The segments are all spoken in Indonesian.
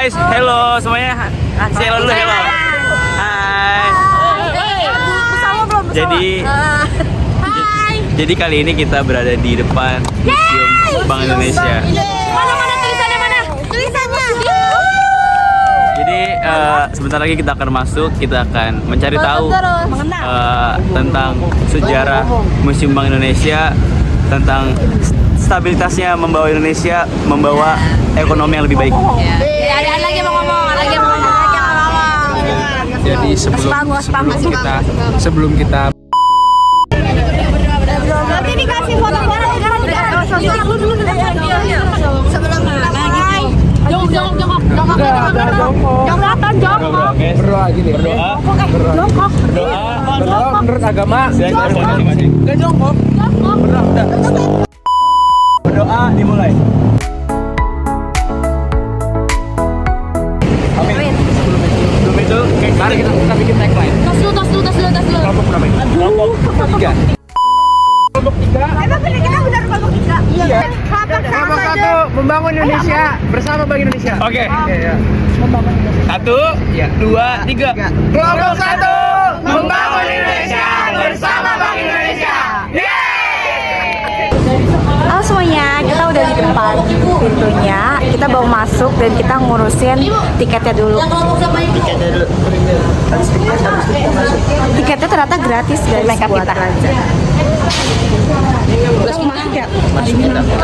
guys, hello semuanya. Say hello dulu, hello. Hai. Jadi kali ini kita berada di depan Museum Bank Indonesia. Mana tulisannya mana? Tulisannya. Jadi sebentar lagi kita akan masuk, kita akan mencari tahu tentang sejarah Museum Bank Indonesia, tentang stabilitasnya membawa Indonesia membawa ekonomi yang lebih baik. Ada lagi mau ngomong. Jadi sebelum kita Nanti dikasih foto-foto sekarang dulu. Sebelum jongkok. berdoa gini. Berdoa menurut agama. Enggak jongkok. Berdoa dimulai. Sebelum itu, mari kita bikin tagline. Tas dulu. Kelompok berapa ini? Kelompok 3. Kelompok 3. Kita benar kelompok 3. Iya. Kelompok 1 membangun Indonesia bersama Bank Indonesia. Oke. Ya. 1, 2, 3. Kelompok 1 membangun Indonesia bersama Bank Indonesia. Halo semuanya, kita udah di depan pintunya. Kita bawa masuk dan kita ngurusin tiketnya dulu. Tiketnya ternyata gratis guys buat pelajar. Langsung masuk ya? Masuk kita masuk.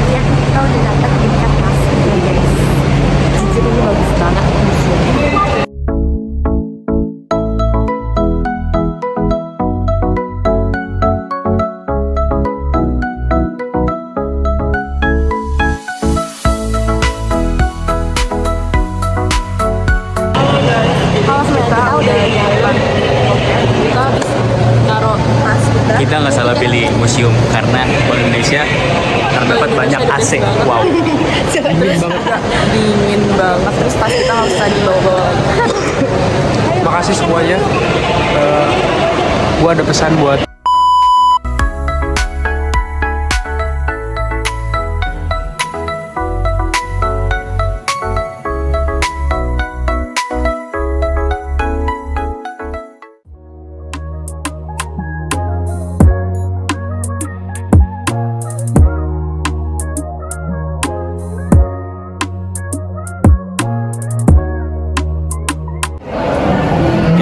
Ya, kita udah dapat tiket masuk guys. Jujur ini bagus banget museumnya. Kita nggak salah pilih museum karena Bank Indonesia terdapat banyak AC. Wow. Dingin banget, terus pas kita harus tadi bawa. Makasih semuanya. Gua ada pesan buat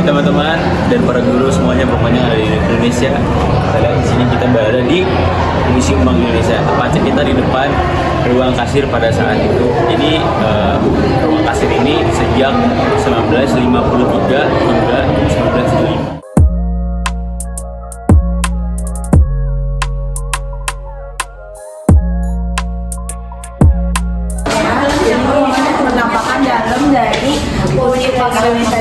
teman-teman dan para guru semuanya pokoknya ada di Indonesia. Kalian di sini kita berada di Museum Bank Indonesia. Tepatnya kita di depan ruang kasir pada saat itu. Jadi ruang kasir ini sejak 1953 hingga 1975. Penampakan dalam dari Museum Bank Indonesia.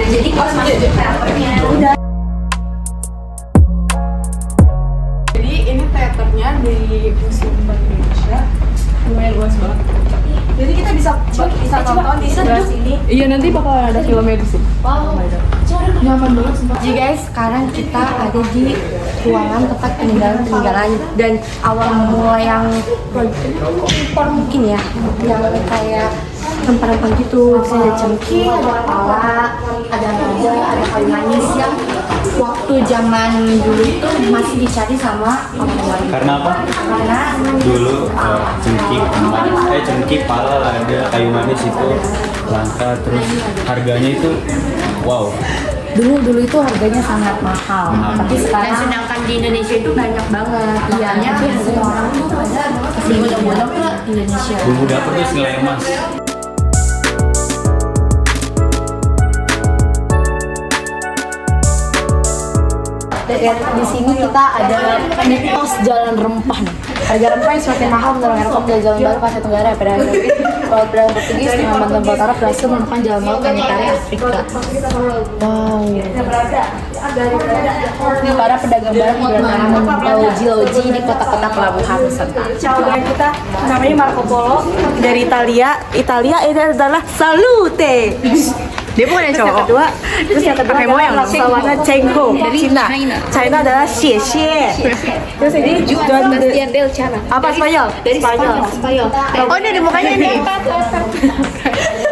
Jadi kos masuk teaternya udah. Jadi ini teaternya di Museum Bank Indonesia. Lumayan luas banget. Jadi kita bisa nonton di sebelah sini. Iya, nanti bakal ada filmnya di sini. Wow. Nyaman banget sumpah. Jadi guys, sekarang kita ada di ruangan tempat peninggalan dan awal mula yang impor mungkin ya, yang kayak rempah-rempah gitu. Di sini ada cengkeh, ada pala, ada naga, ada kayu manis yang waktu zaman dulu itu masih dicari sama orang-orang. Karena apa? Karena Dulu cengkeh, pala, ada kayu manis itu langka, terus harganya itu wow. dulu itu harganya sangat mahal. Tapi sekarang Sedangkan di Indonesia itu banyak banget. iya, tapi semua orang tuh pada berbondong-bondong ke Indonesia. Bumbu dapur tuh nilai emas. Di sini kita ada mitos jalan rempah nih. Harga rempah yang semakin mahal menurut Eropa dari jalan baru Asia Tenggara pada akhirnya Laut Belanda Portugis dengan bantuan Batu Arab berhasil menemukan jalan laut planetari Afrika. Wow. Para pedagang barang berenang lauji di kota-kota pelabuhan Nusantara. Kita namanya Marco Polo dari Italia. Italia ini adalah salute. Dia bukan yang cowok. Terus yang kedua Pakai moyang. adalah lawannya Cheng Ho dari Cina. China adalah xie xie. Terus ini John Del Cara. apa Spanyol? Dari Spanyol. Spanyol. Oh, ini di mukanya nih.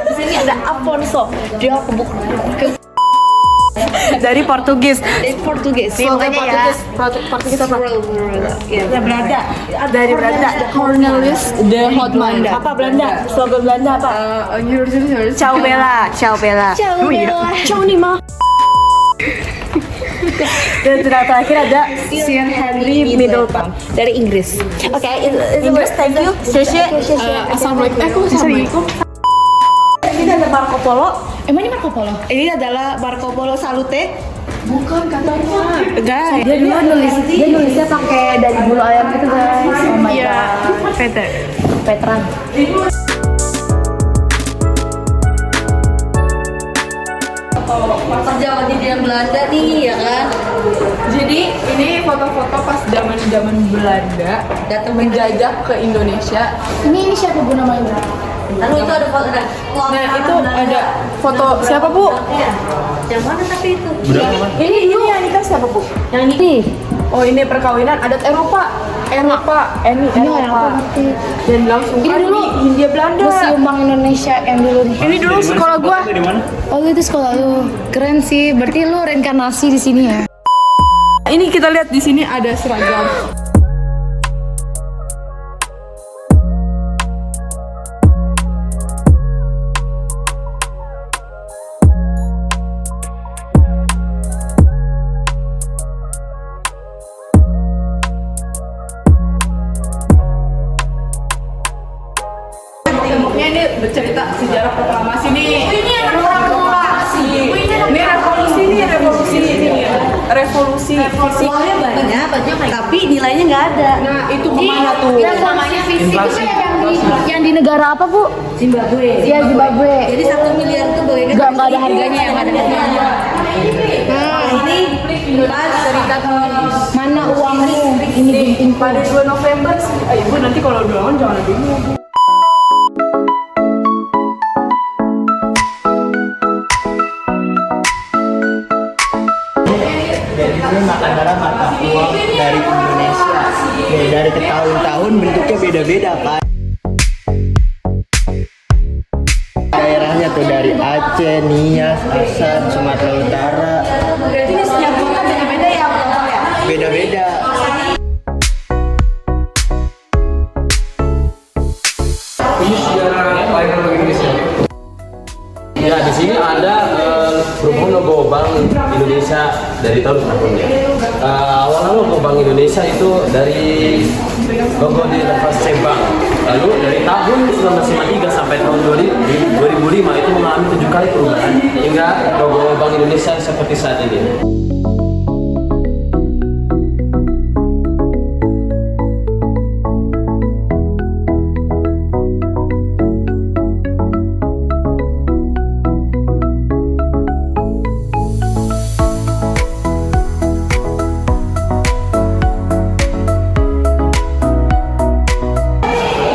Di sini ada Afonso. Dia bukan Dari Portugis. dari Portugis. Semoga Makanya Portugis apa? ya. Ya Belanda. Dari Belanda. Cornelis de Houtman. Apa Belanda? Slogan Belanda apa? Ciao Bella. Ciao Bella. Ciao, Bella. Ciao Nima. Dan terakhir ada Sir Henry Middleton. Dari Inggris. Oke, Inggris, thank you. Xie xie. Assalamualaikum. Assalamualaikum. Ini ada Marco Polo. Emang ini Marco Polo? Ini adalah Marco Polo Salute. Bukan katanya. Guys, dia dulu nulisnya pakai dari bulu ayam gitu guys. Oh my god. Peter. Veteran. Perjalanan di Belanda nih ya kan. Jadi ini foto-foto pas zaman Belanda datang menjajah ke Indonesia. Ini siapa Bu namanya? Lalu itu ada foto ada. Nah itu ada foto siapa Bu? Yang mana tapi itu? Ini yang nikah siapa Bu? Yang ini. Oh ini perkawinan adat Eropa. Ini Eropa. Dan langsung Ini kan dulu di Hindia Belanda. Museum Bank Indonesia yang dulu. Ini dulu sekolah gua. Di mana? Oh itu sekolah lu. Keren sih. Berarti lu reinkarnasi di sini ya? Ini kita lihat di sini ada seragam. Temboknya ini bercerita sejarah proklamasi nih. Ini proklamasi. Ini revolusi ini. Revolusi. Soalnya banyak, tapi nilainya nggak ada. Nah itu kemana tuh? Namanya fisik itu yang di negara apa Bu? Zimbabwe. Iya Zimbabwe. Jadi 1 miliar itu boleh Nggak ada harganya yang ada harganya. ini pas serikat Mana uangmu? Ini gunting Pada 2 November sih. Ibu nanti kalau doang jangan dulu. Ini adalah mata uang dari Indonesia. Dari ke tahun-tahun bentuknya beda-beda kan. Daerahnya tuh dari Aceh, Nias, Asan, Sumatera Utara. berarti ini setiap kota beda-beda ya Bang, ya? Beda-beda. Ini sejarah layanan Indonesia. Ya, di sini ada berhubung logo Bank Indonesia dari tahun berapa? Awalnya logo Bank Indonesia itu dari logo di First Bank. Lalu dari tahun 1953 sampai tahun 2005 itu mengalami 7 kali perubahan hingga logo Bank Indonesia seperti saat ini.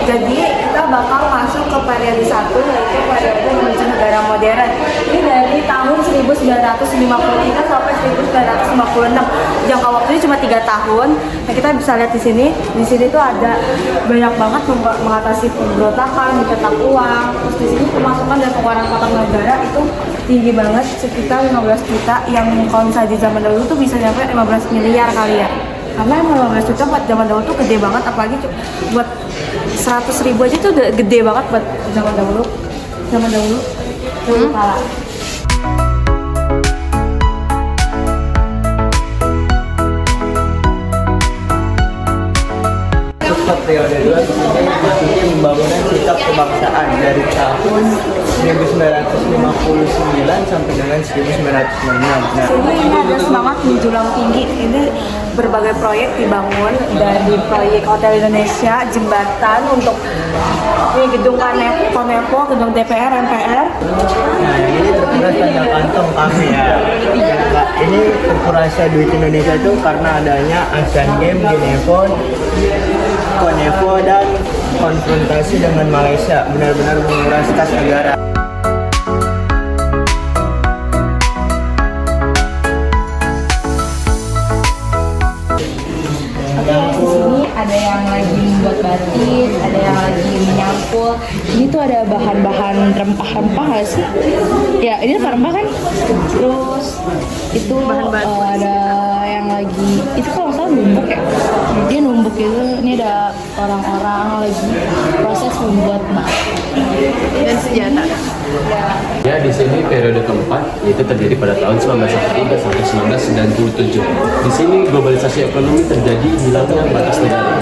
Jadi kita bakal masuk ke periode 1 yaitu periode menuju negara modern. Ini dari tahun 1953 sampai 1956. Jangka waktunya cuma 3 tahun. Nah, kita bisa lihat di sini. Di sini tuh ada banyak banget mengatasi pemberontakan, mencetak uang. Terus di sini pemasukan dan pengeluaran kota negara itu tinggi banget, sekitar 15 juta yang kalau misalnya di zaman dahulu tuh bisa sampai 15 miliar kali ya. Karena 15 juta buat zaman dahulu tuh gede banget, apalagi buat 100.000 aja tuh udah gede banget buat zaman dahulu. Dulu kala. Untuk periode 2 ini maksudnya pembangunan kitab kebangsaan dari tahun 1959 sampai dengan 1966. Nah, Ini ada semangat menjulang tinggi. Ini berbagai proyek dibangun, dari proyek Hotel Indonesia, jembatan untuk ini gedung Konepo, gedung DPR, MPR. Nah, ini terkuras tanda kantong kami ya. Nah, ini terkurasnya duit Indonesia itu karena adanya Asian Games, Konevo dan konfrontasi dengan Malaysia, benar-benar menguras kas negara. ada yang lagi membuat batik, ada yang lagi menyampul. Ini tuh ada bahan-bahan rempah-rempah nggak sih? Ya, ini rempah kan? Terus itu ada yang lagi, itu kalau nggak salah numbuk ya. Dia numbuk itu, ini ada orang-orang lagi proses membuat Dan senjata. Ya, di sini periode keempat yaitu terjadi pada tahun 1943 sampai 1997. Di sini globalisasi ekonomi terjadi, hilangnya batas negara.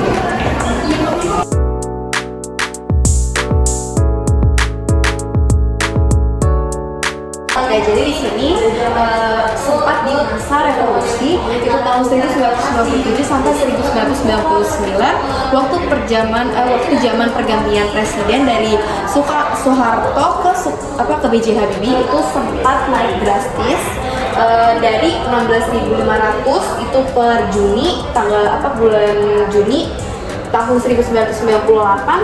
Oke, jadi di sini sempat di masa revolusi itu tahun 1997 sampai 1999 waktu zaman pergantian presiden dari Soeharto ke B.J. Habibie itu sempat naik drastis dari 16.500 itu per Juni bulan Juni tahun 1998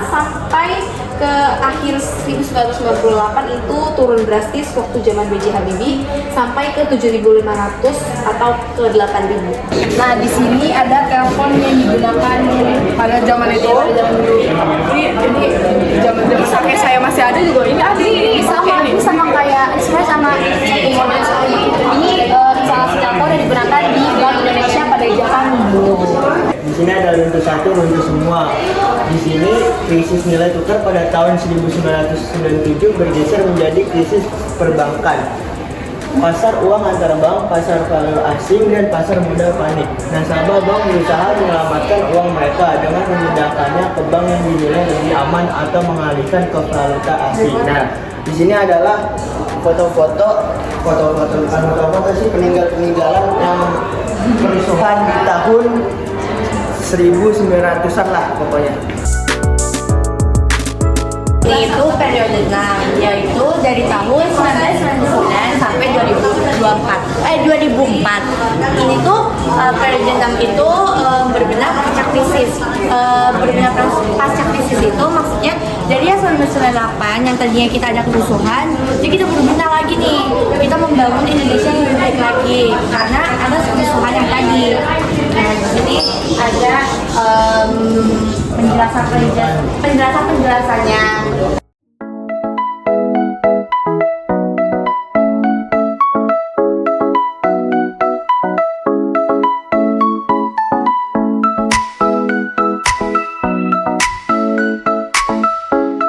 sampai ke akhir 1998 itu turun drastis waktu zaman B.J. Habibie sampai ke 7.500 atau ke 8.000. Nah, di sini ada telepon yang digunakan Pada zaman itu. Ini zaman-zaman sampai saya masih ada juga ini ada. Ini sama kayak sebenarnya sama satu model seperti itu. Ini salah satu telepon yang digunakan di Bank Indonesia pada zaman dulu. Di sini ada runtuh satu, runtuh semua. Di sini krisis nilai tukar pada tahun 1997 bergeser menjadi krisis perbankan. Pasar uang antara bank, pasar valuta asing, dan pasar modal panik. Nasabah bank berusaha menyelamatkan uang mereka dengan memindahkannya ke bank yang dinilai lebih aman atau mengalihkan ke valuta asing. Nah, di sini adalah foto-foto sih peninggalan yang kerusuhan di tahun 1900-an lah pokoknya. Ini itu periode 6, yaitu dari tahun 1999 sampai 2004. Ini tuh periode 6 itu benar-benar pasca krisis. Pasca krisis itu maksudnya dari yang 1998 yang tadinya kita ada kerusuhan, jadi kita benar-benar lagi nih, kita membangun Indonesia yang lebih baik lagi karena ada kerusuhan yang tadi. Nah, di sini ada penjelasannya.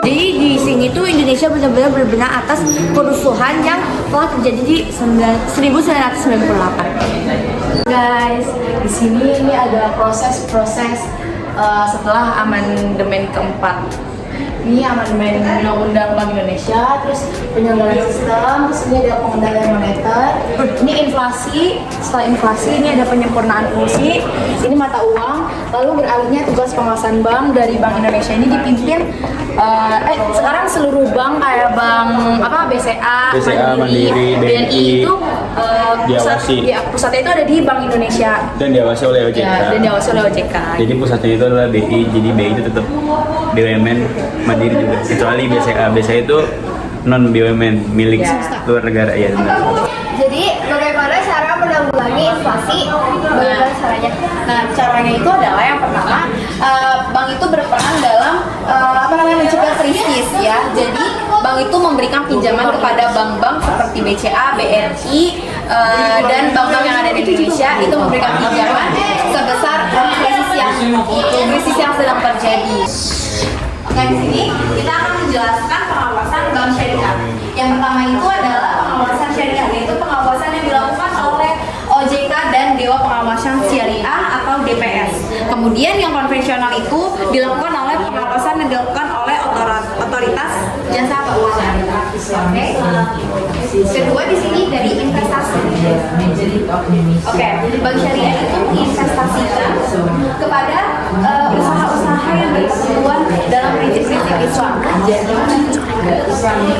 Jadi di sini tuh Indonesia benar-benar berbenah atas kerusuhan yang telah terjadi di 1998. guys, di sini ini ada proses setelah amandemen keempat. Ini amandemen Undang-Undang Bank Indonesia, terus penyelenggaraan sistem, terus ini ada pengendalian moneter, ini inflasi, setelah inflasi ini ada penyempurnaan fungsi, ini mata uang, lalu beralihnya tugas pengawasan bank dari Bank Indonesia ini dipimpin sekarang seluruh bank kayak bank BCA, Mandiri, BNI itu pusatnya itu ada di Bank Indonesia Dan diawasi oleh OJK. dan diawasi oleh OJK. Jadi pusatnya itu adalah BI, jadi BI itu tetap BUMN Mandiri juga. Kecuali BCA itu non BUMN milik luar negara ya benar. Jadi bagaimana cara menanggulangi inflasi? Bagaimana caranya? Nah, caranya itu adalah yang pertama, bank itu berperan dalam mencegah krisis ya. Jadi bank itu memberikan pinjaman kepada bank-bank seperti BCA, BRI, dan bank-bank yang ada di Indonesia itu memberikan pinjaman sebesar krisis yang sedang terjadi. Oke, di sini kita akan menjelaskan pengawasan bank syariah. Yang pertama itu adalah pengawasan syariah, yaitu pengawasan yang dilakukan oleh OJK dan Dewan Pengawasan Syariah atau DPS. Kemudian yang konvensional itu dilakukan oleh pengawasan yang dilakukan oleh otoritas jasa keuangan. Oke. Kedua di sini dari investasi. Oke, bank syariah itu menginvestasikan kepada usaha-usaha yang berketentuan dalam prinsip-prinsip Islam.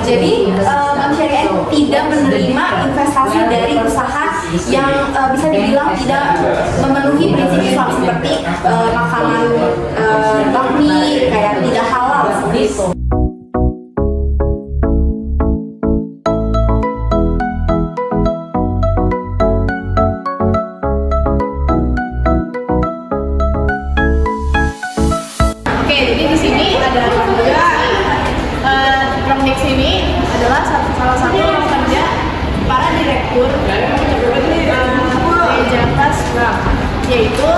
Jadi bank syariah tidak menerima investasi dari usaha yang bisa dibilang tidak memenuhi prinsip Islam seperti makanan bakmi kayak tidak halal seperti itu. yaitu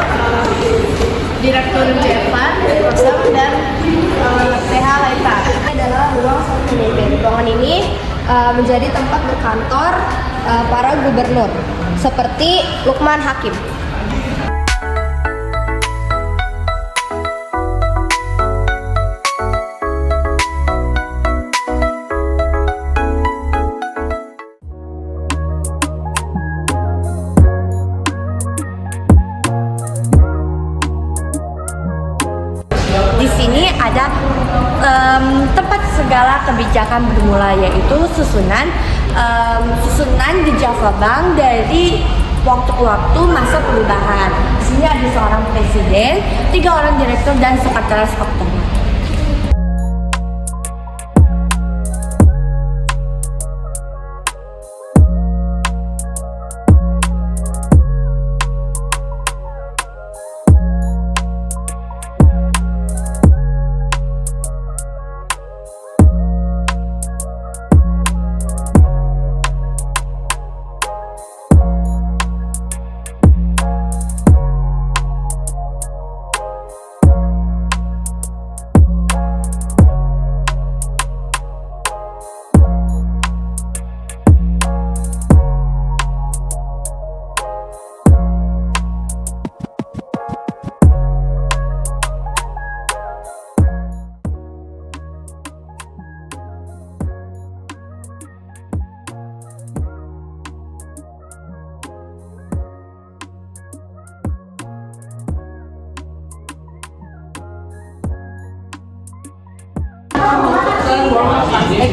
Direktur Jevan, Rosam, dan TH Laita. Ini adalah ruang satu manajemen. Ruangan ini menjadi tempat berkantor para gubernur seperti Lukman Hakim. Di sini ada tempat segala kebijakan bermula, yaitu susunan di Java Bank dari waktu ke waktu masa perubahan. Di sini ada seorang presiden, 3 orang direktur dan sekretaris utama.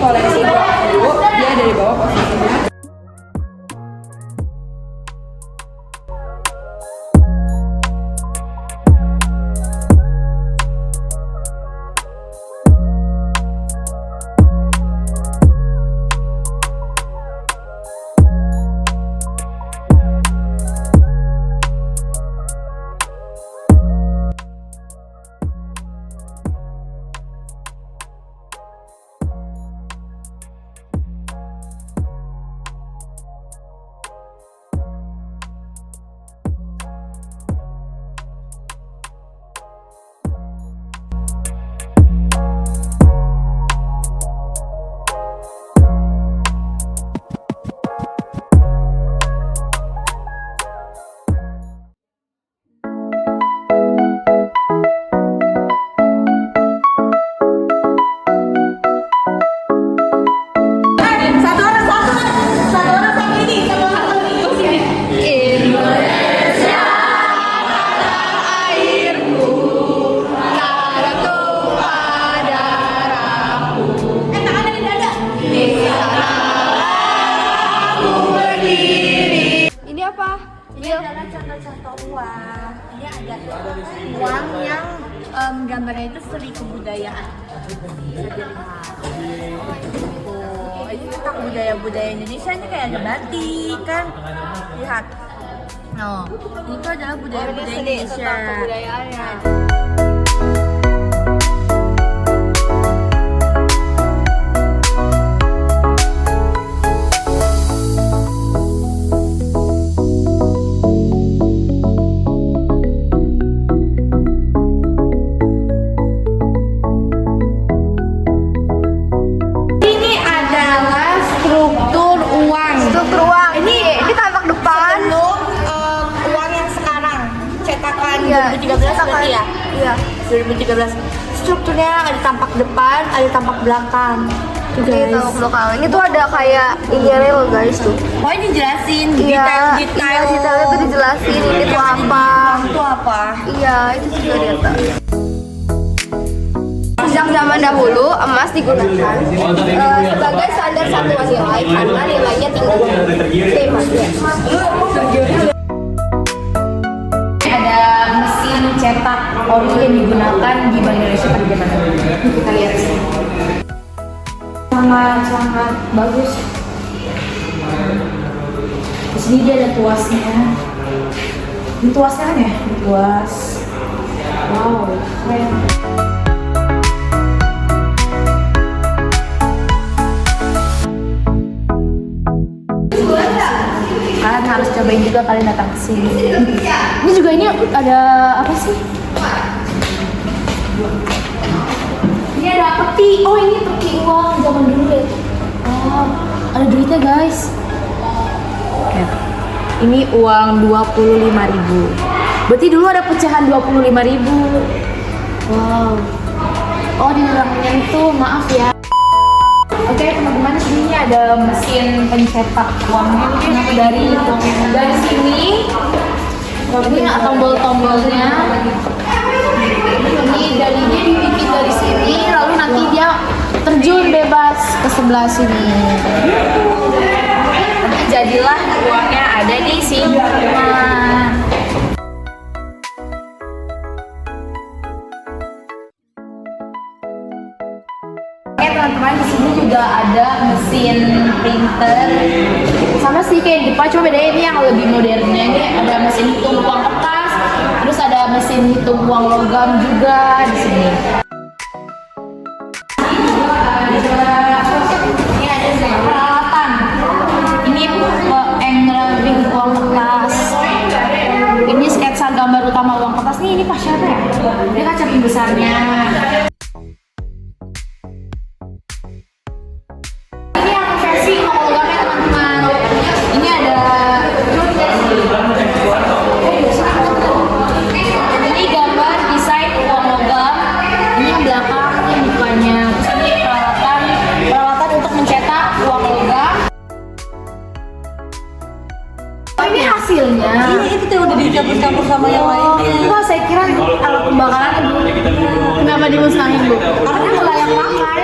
Koleksi dulu, dia dari bawah posisinya. contoh-contoh uang. Ini ada uang yang gambarnya itu seni kebudayaan. Oh, ini tentang budaya-budaya Indonesia. Ini kayak ada batik kan? Lihat. No, itu adalah budaya-budaya Indonesia. Kebudayaannya. Iya, 2013 berarti ya? Iya, 2013. Strukturnya ada tampak depan, ada tampak belakang. Ini tampak belakang. Ini tuh ada kayak ini loh guys tuh. Oh, ini jelasin Iya, detail-detail. itu dijelasin. Ini tuh apa? Itu apa? Iya, itu juga di atas. Sejak zaman dahulu, emas digunakan sebagai standar satuan nilai karena nilainya tinggi. Ada mesin cetak ori yang digunakan di Bank Indonesia pada zaman dulu. Kita lihat sini. Sangat bagus. Di sini dia ada tuasnya. Ini tuasnya kan ya? Ini tuas. Wow, keren. Kalian harus cobain deh. juga kalian datang ke sini. Ini juga ini ada apa sih? Ini ada peti. Oh, ini peti uang zaman dulu ya. Oh, ada duitnya, guys. Oke. Ini uang 25.000. Berarti dulu ada pecahan 25.000. Wow. Oh, di belakangnya itu, maaf ya. Oke, teman-teman, sini ada mesin pencetak uangnya. Dari sini, ini tombol-tombolnya. Ini dari dia dibikin dari sini, lalu nanti dia terjun bebas ke sebelah sini. Nanti jadilah uangnya ada di sini. Oke teman-teman, di sini juga ada mesin printer. Sama sih kayak di Jepang, cuma bedanya ini yang lebih modernnya. Ini ada mesin hitung uang kertas, terus ada mesin hitung uang logam juga di sini. Ini ada peralatan. Ini engraving uang kertas. Ini sketsa gambar utama uang kertas. Ini pas siapa ya? Ini kaca pembesarnya. Ini gambar desain uang logam. Ini yang belakang, ini mukanya. Terus ini peralatan untuk mencetak uang logam. Oh, ini hasilnya. Ini itu tuh udah dicampur-campur sama yang lainnya. Enggak, saya kira alat pembakaran Bu. Kenapa dimusnahin Bu? Karena nggak layak pakai.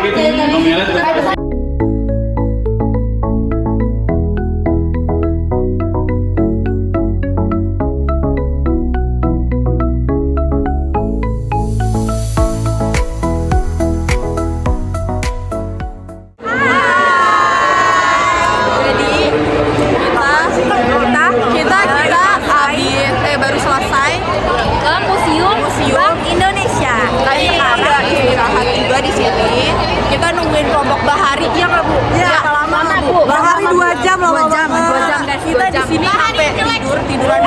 Jadi baru selesai ke museum Bank Indonesia. Tadi sekarang istirahat juga di sini. Kita nungguin kelompok Bahari, iya nggak Bu? Iya. Lama Bu. Bahari 2 jam lama banget. 2 jam guys. Kita di sini sampai tiduran.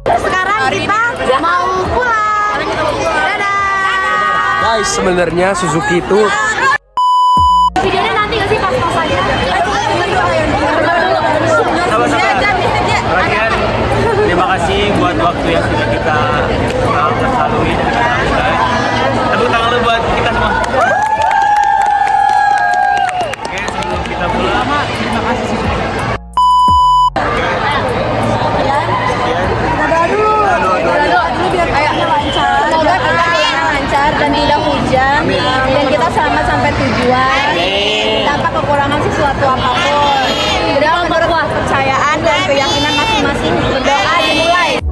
Sekarang kita mau pulang. Dadah. Guys, sebenarnya Suzuki itu videonya nanti nggak sih pas-pas aja? Terakhir, terima kasih buat waktu yang sudah kita lalui dan kita lakukan. Tepuk tangan dulu buat kita semua. Oke, sebelum kita pulang, terima kasih sih. Semoga perjalanan lancar dan tidak hujan dan kita selamat sampai tujuan tanpa kekurangan sesuatu apapun. Udah menurut kepercayaan dan keyakinan masing-masing, berdoa dimulai.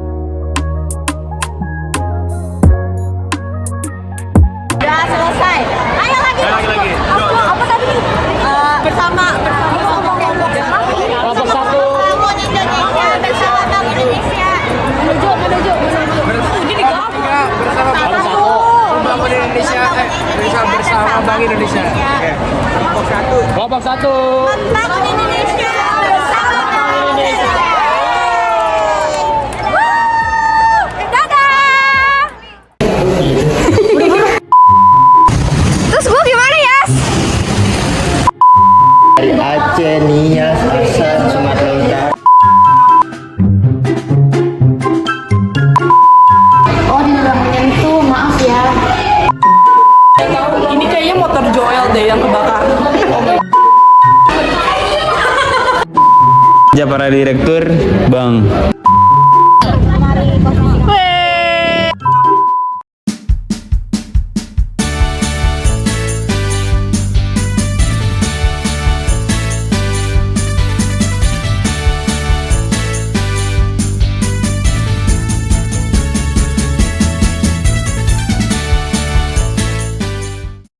Udah selesai. Ayo lagi. Apa tadi? Bersama kelompok satu. Indonesia bersama Bank Indonesia. Menuju. Ini bersama Bank Indonesia. Indonesia bersama Bank Indonesia. kelompok satu. Bank Indonesia bersama Bank Indonesia. Dadah. Terus Bu gimana ya? Dari Aceh, Nias, Asan, Sumatera Utara. Oh, di belakangnya itu, maaf ya. Ini kayaknya motor Joel deh yang kebakar. Ya para direktur, Bang